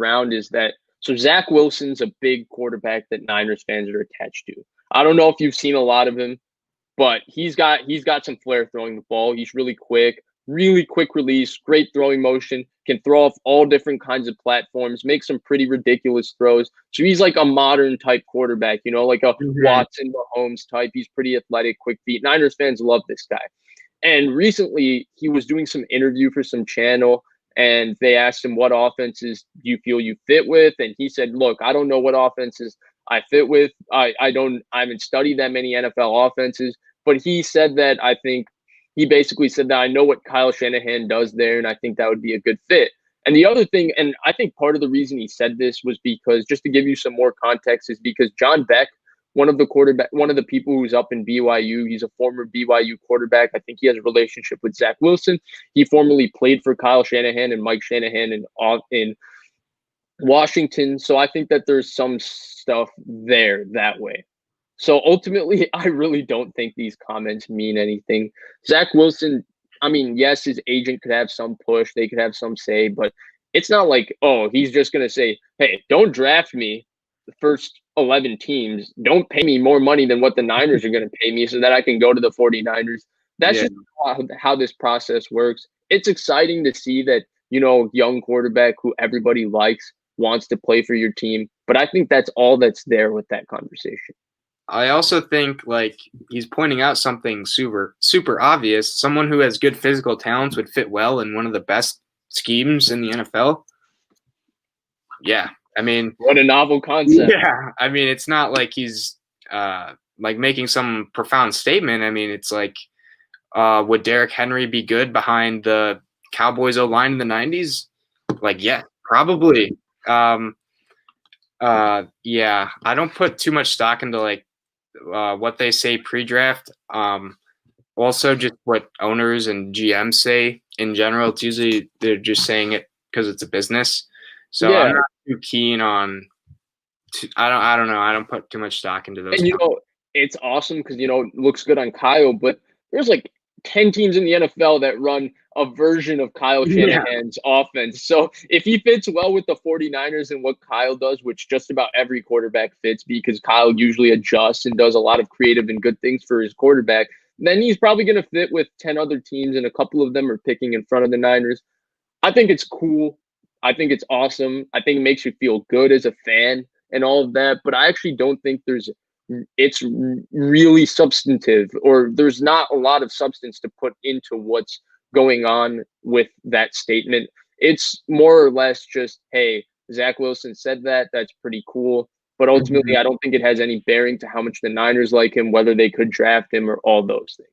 round is that so Zach Wilson's a big quarterback that Niners fans are attached to. I don't know if you've seen a lot of him, but he's got some flair throwing the ball. He's really quick release, great throwing motion, can throw off all different kinds of platforms, make some pretty ridiculous throws. So he's like a modern type quarterback, like a Watson Mahomes type. He's pretty athletic, quick feet. Niners fans love this guy. And recently he was doing some interview for some channel and they asked him what offenses do you feel you fit with? And he said, look, I don't know what offenses I fit with. I haven't studied that many NFL offenses, but he said that he basically said that I know what Kyle Shanahan does there, and I think that would be a good fit. And the other thing, and I think part of the reason he said this was because, just to give you some more context, is because John Beck, one of the people who's up in BYU, he's a former BYU quarterback. I think he has a relationship with Zack Wilson. He formerly played for Kyle Shanahan and Mike Shanahan in Washington. So I think that there's some stuff there that way. So ultimately, I really don't think these comments mean anything. Zach Wilson, I mean, yes, his agent could have some push. They could have some say, but it's not like, oh, he's just going to say, hey, don't draft me the first 11 teams. Don't pay me more money than what the Niners are going to pay me so that I can go to the 49ers. That's just how this process works. It's exciting to see that, young quarterback who everybody likes wants to play for your team. But I think that's all that's there with that conversation. I also think he's pointing out something super, super obvious. Someone who has good physical talents would fit well in one of the best schemes in the NFL. Yeah. I mean, what a novel concept. Yeah. I mean, it's not like he's making some profound statement. I mean, it's like, would Derrick Henry be good behind the Cowboys O-line in the 90s? Yeah, probably. Yeah, I don't put too much stock into what they say pre-draft. Also just what owners and GMs say in general. It's usually they're just saying it because it's a business. So I'm not too keen on. I don't know. I don't put too much stock into those. And it's awesome because it looks good on Kyle, but there's 10 teams in the NFL that run a version of Kyle Shanahan's offense. So if he fits well with the 49ers and what Kyle does, which just about every quarterback fits because Kyle usually adjusts and does a lot of creative and good things for his quarterback, then he's probably going to fit with 10 other teams, and a couple of them are picking in front of the Niners. I think it's cool. I think it's awesome. I think it makes you feel good as a fan and all of that, but I actually don't think it's really substantive, or there's not a lot of substance to put into what's going on with that statement. It's more or less just, hey, Zach Wilson said that. That's pretty cool. But ultimately, I don't think it has any bearing to how much the Niners like him, whether they could draft him, or all those things.